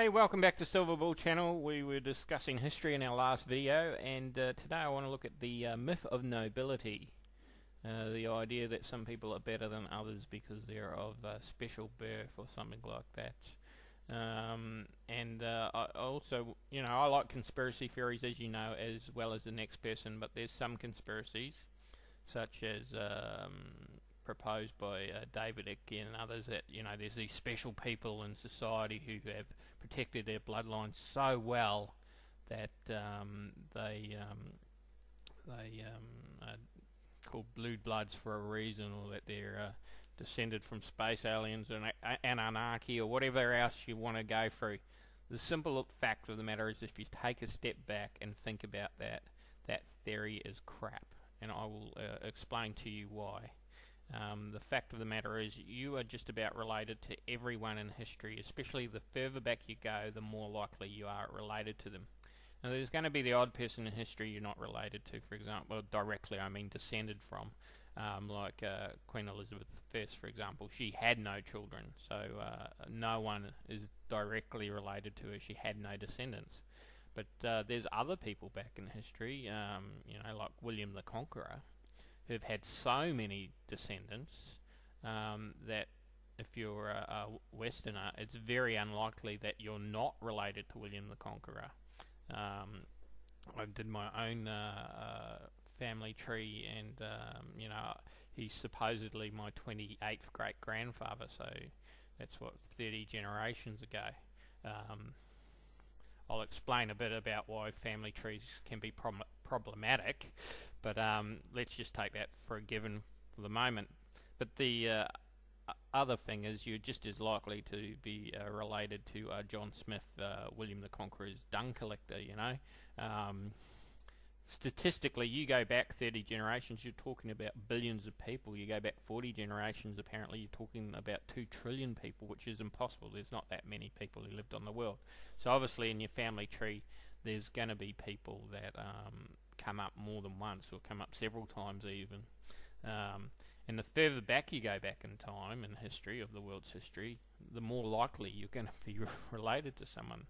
Hey, welcome back to Silver Bull channel. We were discussing history in our last video, and today I want to look at the myth of nobility. The idea that some people are better than others because they're of special birth or something like that. I also, I like conspiracy theories, as you know, as well as the next person, but there's some conspiracies, such as proposed by David Icke and others, that there's these special people in society who have protected their bloodlines so well that they are called blue bloods for a reason, or that they're descended from space aliens and anarchy or whatever else you want to go through. The simple fact of the matter is, if you take a step back and think about that, that theory is crap, and I will explain to you why. The fact of the matter is, you are just about related to everyone in history, especially the further back you go, the more likely you are related to them. Now, there's going to be the odd person in history you're not related to, for example, directly, I mean descended from, like Queen Elizabeth I, for example. She had no children, so no one is directly related to her. She had no descendants. But there's other people back in history, like William the Conqueror, who've had so many descendants that if you're a Westerner, it's very unlikely that you're not related to William the Conqueror. I did my own family tree, and he's supposedly my 28th great-grandfather, so that's what, 30 generations ago. I'll explain a bit about why family trees can be problematic, but let's just take that for a given for the moment. But the other thing is, you're just as likely to be related to John Smith, William the Conqueror's dung collector. Statistically, you go back 30 generations, you're talking about billions of people. You go back 40 generations, apparently you're talking about 2 trillion people, which is impossible. There's not that many people who lived on the world. So obviously in your family tree, there's going to be people that come up more than once, or come up several times even. And the further back you go back in time, in history, of the world's history, the more likely you're going to be related to someone.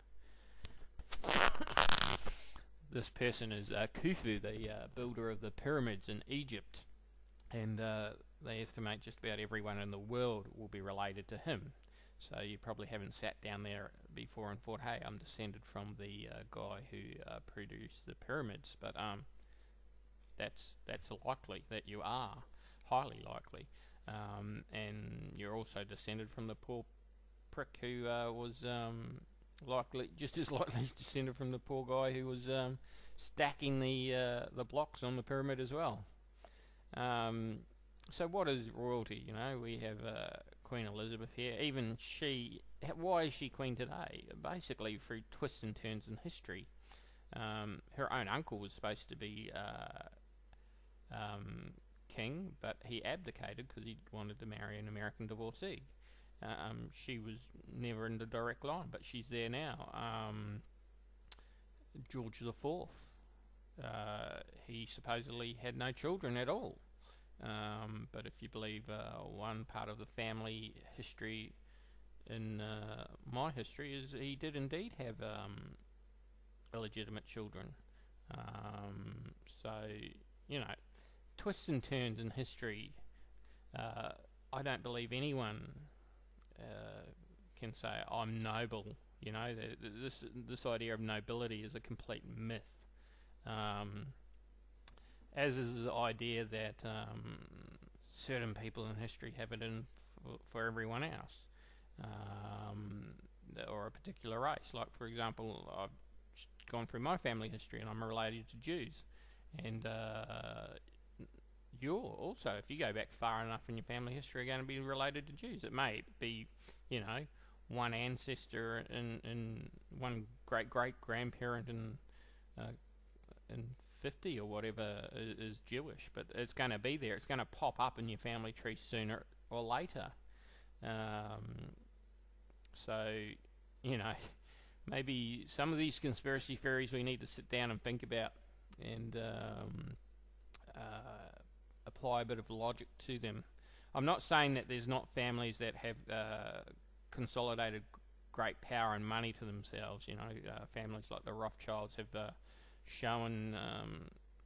This person is Khufu, the builder of the pyramids in Egypt, and they estimate just about everyone in the world will be related to him. So you probably haven't sat down there before and thought, hey, I'm descended from the guy who produced the pyramids, but that's likely that you are, highly likely. And you're also descended from the poor prick who was just as likely descended from the poor guy who was stacking the blocks on the pyramid as well. So what is royalty? We have Queen Elizabeth here. Even she, why is she queen today? Basically through twists and turns in history. Her own uncle was supposed to be king, but he abdicated because he wanted to marry an American divorcee. She was never in the direct line, but she's there now. George IV, he supposedly had no children at all. But if you believe one part of the family history in my history, is he did indeed have illegitimate children. So, twists and turns in history. I don't believe anyone can say I'm noble. This idea of nobility is a complete myth. As is the idea that certain people in history have it in for everyone else, or a particular race. Like, for example, I've gone through my family history and I'm related to Jews, and you're also, if you go back far enough in your family history, are going to be related to Jews. It may be, one ancestor and one great-great-grandparent in 50 or whatever is Jewish, but it's going to be there. It's going to pop up in your family tree sooner or later. So, maybe some of these conspiracy theories we need to sit down and think about, and apply a bit of logic to them. I'm not saying that there's not families that have consolidated great power and money to themselves. Families like the Rothschilds have shown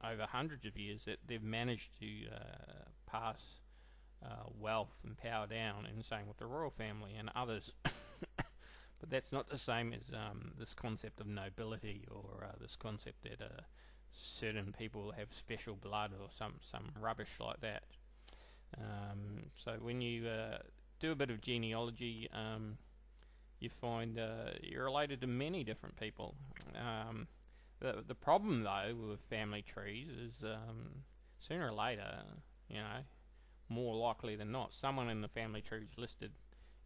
over hundreds of years that they've managed to pass wealth and power down, and same with the royal family and others. But that's not the same as this concept of nobility, or this concept that certain people have special blood or some rubbish like that. So when you do a bit of genealogy, you find you're related to many different people. The problem though with family trees is sooner or later, more likely than not, someone in the family tree is listed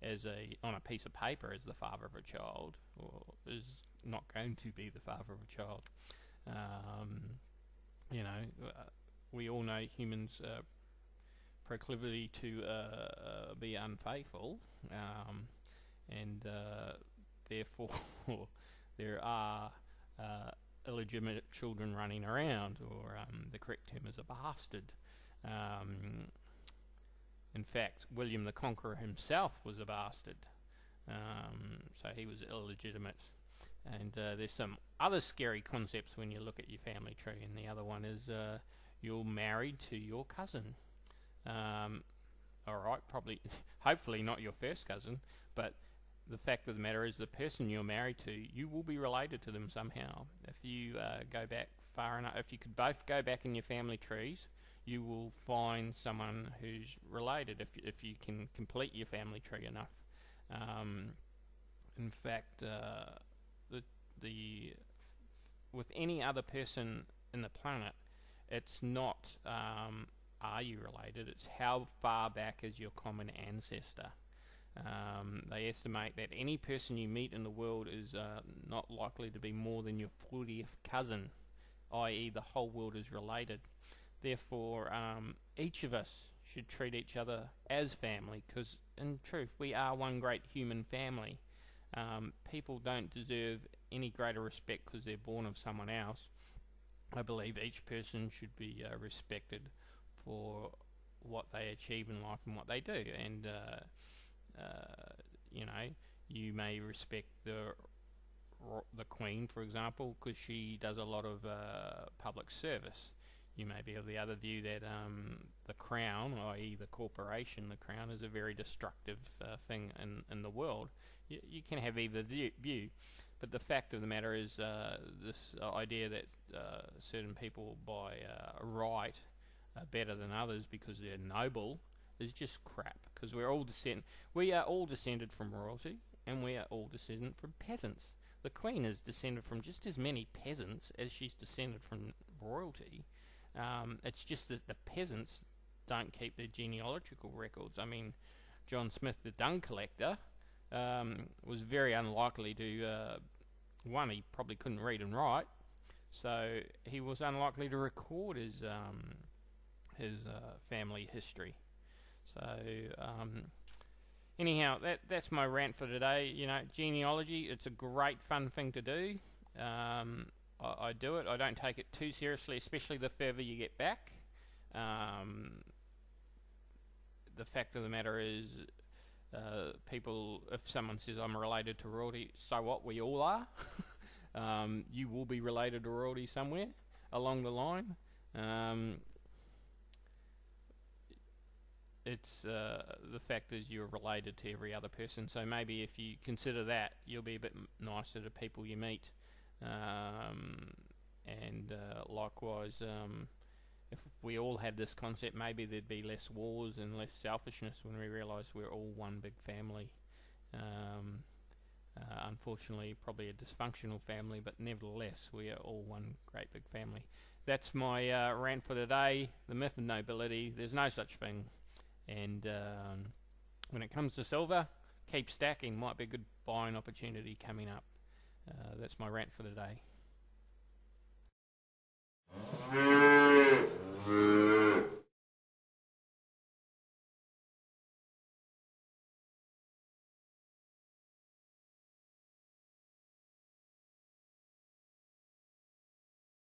as on a piece of paper as the father of a child, or is not going to be the father of a child. We all know humans' proclivity to be unfaithful, and therefore there are illegitimate children running around, or the correct term is a bastard. In fact, William the Conqueror himself was a bastard, so he was illegitimate. And there's some other scary concepts when you look at your family tree, and the other one is you're married to your cousin. Alright, probably, hopefully not your first cousin, but the fact of the matter is the person you're married to, you will be related to them somehow. If you go back far enough, if you could both go back in your family trees, you will find someone who's related if you can complete your family tree enough. In fact, with any other person in the planet, it's not are you related, it's how far back is your common ancestor. They estimate that any person you meet in the world is not likely to be more than your 40th cousin, i.e. the whole world is related. Therefore, each of us should treat each other as family, because in truth we are one great human family. People don't deserve any greater respect because they're born of someone else. I believe each person should be respected for what they achieve in life and what they do, and you may respect the Queen, for example, because she does a lot of public service. You may be of the other view that the Crown, i.e. the corporation, the Crown, is a very destructive thing in the world. You can have either view, but the fact of the matter is this idea that certain people by right are better than others because they're noble is just crap, because we are all descended from royalty, and we are all descended from peasants. The Queen is descended from just as many peasants as she's descended from royalty. It's just that the peasants don't keep their genealogical records. I mean, John Smith, the dung collector, was very unlikely to, he probably couldn't read and write, so he was unlikely to record his family history. So anyhow, that's my rant for today. Genealogy, it's a great fun thing to do. I do it. I don't take it too seriously, especially the further you get back. The fact of the matter is, people, if someone says I'm related to royalty, so what? We all are. You will be related to royalty somewhere along the line. It's the fact is you're related to every other person, so maybe if you consider that, you'll be a bit nicer to people you meet. And likewise, if we all had this concept, maybe there'd be less wars and less selfishness when we realise we're all one big family. Unfortunately, probably a dysfunctional family, but nevertheless, we are all one great big family. That's my rant for today. The myth of nobility. There's no such thing. And when it comes to silver, keep stacking. Might be a good buying opportunity coming up. That's my rant for today.